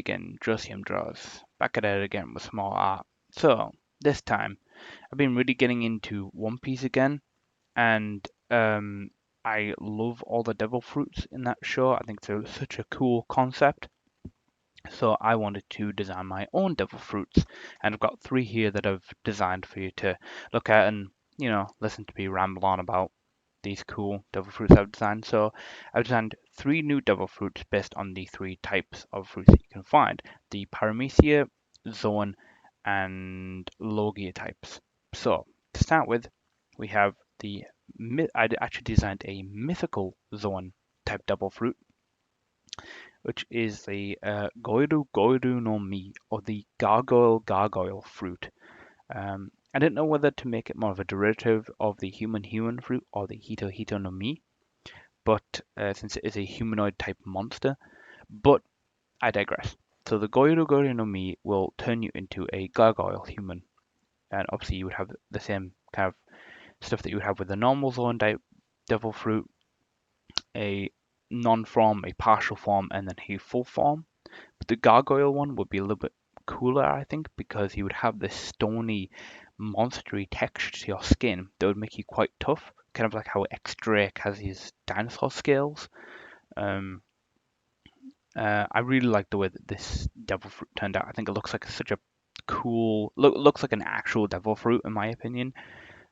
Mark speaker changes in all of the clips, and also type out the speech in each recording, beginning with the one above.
Speaker 1: again, Josium Draws, back at it again with small art. So, this time, I've been really getting into One Piece again, and I love all the devil fruits in that show. I think it's such a cool concept. So I wanted to design my own devil fruits, and I've got three here that I've designed for you to look at and, listen to me ramble on about these cool devil fruits I've designed. So I've designed three new devil fruits based on the three types of fruits that you can find: the Paramecia, Zoan, and Logia types. So to start with, we have I actually designed a mythical Zoan type devil fruit, which is the Goiru Goiru no Mi, or the Gargoyle Gargoyle fruit. I didn't know whether to make it more of a derivative of the human human fruit or the Hito Hito no Mi, but since it is a humanoid type monster, but I digress. So the Goiru Goiru no Mi will turn you into a gargoyle human, and obviously you would have the same kind of stuff that you would have with the normal zone type devil fruit, a non-form, a partial form, and then a full form. But the gargoyle one would be a little bit cooler, I think, because he would have this stony, monstery texture to your skin that would make you quite tough, kind of like how X-Drake has his dinosaur scales. Um, I really like the way that this devil fruit turned out. I think it looks like such a cool, looks like an actual devil fruit in my opinion.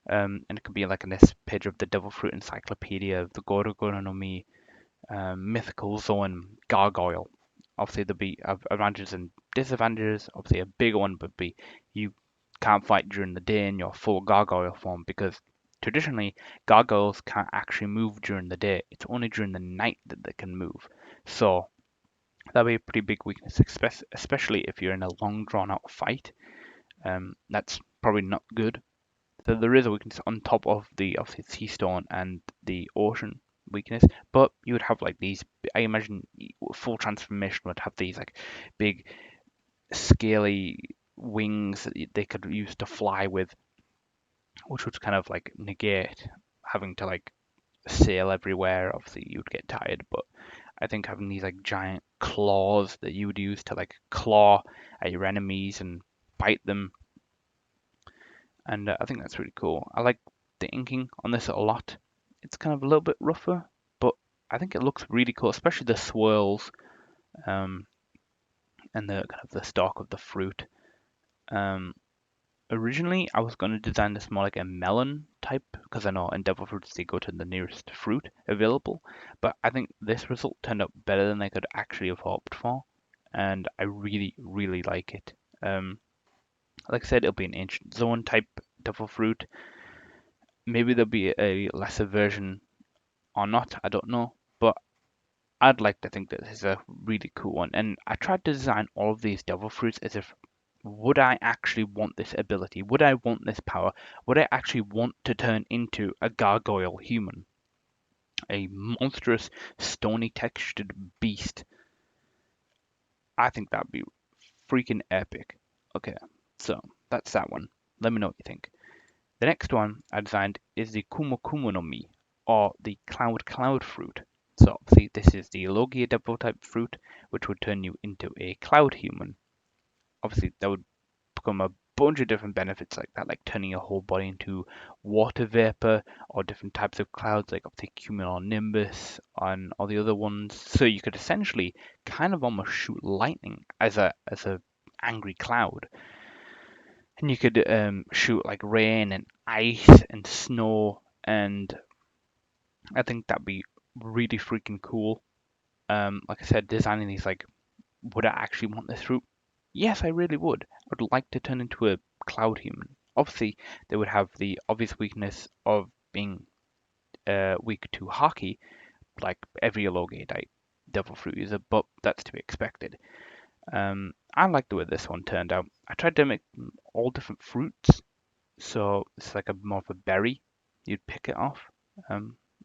Speaker 1: And it could be like in this page of the devil fruit encyclopedia of the Goro Goro no Mi mythical zone gargoyle. Obviously, there'll be advantages and disadvantages. Obviously, a bigger one would be you can't fight during the day in your full gargoyle form because traditionally gargoyles can't actually move during the day. It's only during the night that they can move. So that'd be a pretty big weakness, especially if you're in a long drawn out fight. That's probably not good. So there is a weakness on top of the obviously sea stone and the ocean weakness, but you would have like these. I imagine full transformation would have these like big scaly wings that they could use to fly with, which would kind of like negate having to like sail everywhere. Obviously, you'd get tired, but I think having these like giant claws that you would use to like claw at your enemies and bite them, and I think that's really cool. I like the inking on this a lot. It's kind of a little bit rougher, but I think it looks really cool, especially the swirls um, and the kind of the stalk of the fruit. Um, Originally, I was going to design this more like a melon type because I know in devil fruits they go to the nearest fruit available, but I think this result turned out better than I could actually have hoped for, and I really, really like it. Like I said, it'll be an ancient zone type devil fruit. Maybe there'll be a lesser version or not, I don't know. But I'd like to think that this is a really cool one. And I tried to design all of these devil fruits as if, would I actually want this ability? Would I want this power? Would I actually want to turn into a gargoyle human? A monstrous, stony textured beast. I think that'd be freaking epic. Okay, so that's that one. Let me know what you think. The next one I designed is the Kumo Kumo no Mi, or the Cloud fruit. So obviously this is the Logia Devil type fruit, which would turn you into a cloud human. Obviously that would become a bunch of different benefits like that, like turning your whole body into water vapor, or different types of clouds, like obviously cumulonimbus and all the other ones. So you could essentially kind of almost shoot lightning as a angry cloud. And you could shoot like rain and ice and snow, and I think that'd be really freaking cool. Like I said, designing these like, would I actually want this route? Yes, I really would. I would like to turn into a cloud human. Obviously, they would have the obvious weakness of being weak to hockey, like every elongate devil fruit user, but that's to be expected. I like the way this one turned out. I tried to make all different fruits, so it's like a more of a berry. You'd pick it off.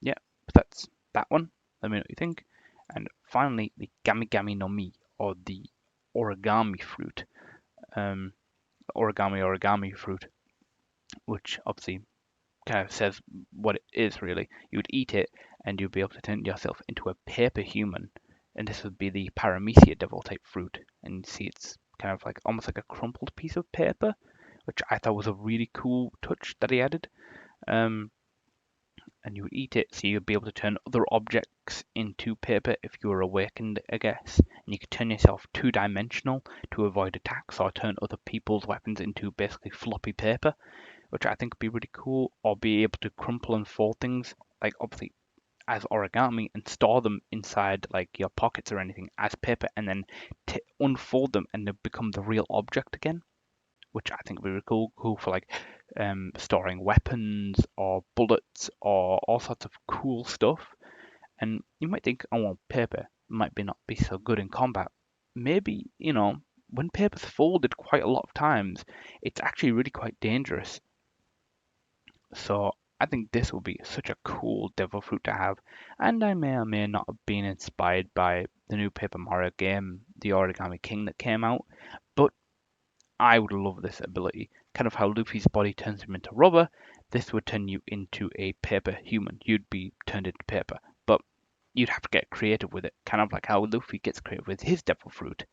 Speaker 1: Yeah, but that's that one. Let me know what you think. And finally, the Gamigami no Mi, or the origami fruit. Um, origami fruit, which obviously kind of says what it is really. You would eat it, and you'd be able to turn yourself into a paper human. and this would be the Paramecia devil type fruit. And you see it's kind of like almost like a crumpled piece of paper, which I thought was a really cool touch that he added. Um, and you would eat it, so you'd be able to turn other objects into paper if you were awakened, I guess. And you could turn yourself two-dimensional to avoid attacks, or turn other people's weapons into basically floppy paper, which I think would be really cool. Or be able to crumple and fold things, like obviously as origami, and store them inside like your pockets or anything as paper, and then unfold them and they become the real object again, which I think would be really cool for like storing weapons or bullets or all sorts of cool stuff. And you might think, oh well, paper might be not be so good in combat. Maybe, when paper's folded quite a lot of times, it's actually really quite dangerous. So I think this will be such a cool devil fruit to have. And I may or may not have been inspired by the new Paper Mario game, The Origami King, that came out. But I would love this ability. Kind of how Luffy's body turns him into rubber, this would turn you into a paper human. You'd be turned into paper. But you'd have to get creative with it, kind of like how Luffy gets creative with his devil fruit.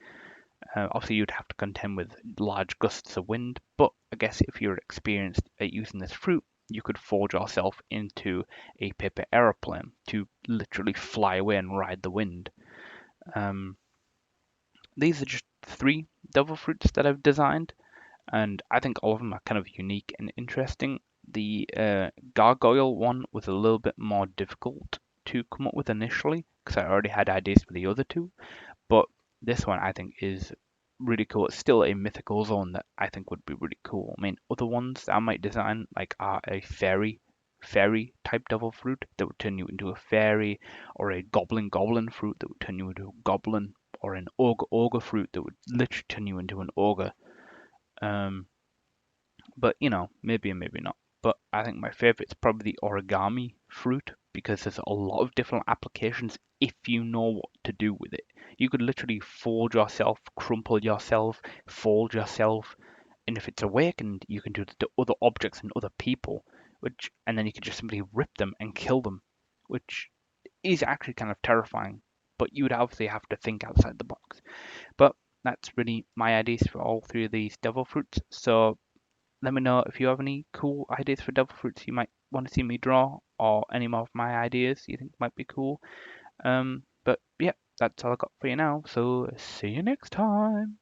Speaker 1: Obviously, you'd have to contend with large gusts of wind, but I guess if you're experienced at using this fruit, you could forge yourself into a paper aeroplane to literally fly away and ride the wind. Um, these are just 3 devil fruits that I've designed, and I think all of them are kind of unique and interesting. The gargoyle one was a little bit more difficult to come up with initially because I already had ideas for the other 2, but this one I think is really cool. It's still a mythical zone that I think would be really cool. I mean, other ones that I might design like are a fairy type devil fruit that would turn you into a fairy, or a goblin fruit that would turn you into a goblin, or an ogre fruit that would literally turn you into an ogre. Um, but maybe and maybe not. But I think my favorite is probably the origami fruit because there's a lot of different applications if you know what to do with it. You could literally fold yourself, crumple yourself, fold yourself, and if it's awakened, you can do it to other objects and other people, and then you can just simply rip them and kill them, which is actually kind of terrifying. But you would obviously have to think outside the box. But that's really my ideas for all 3 of these devil fruits. So let me know if you have any cool ideas for devil fruits you might want to see me draw, or any more of my ideas you think might be cool. But yeah, that's all I got for you now. So see you next time.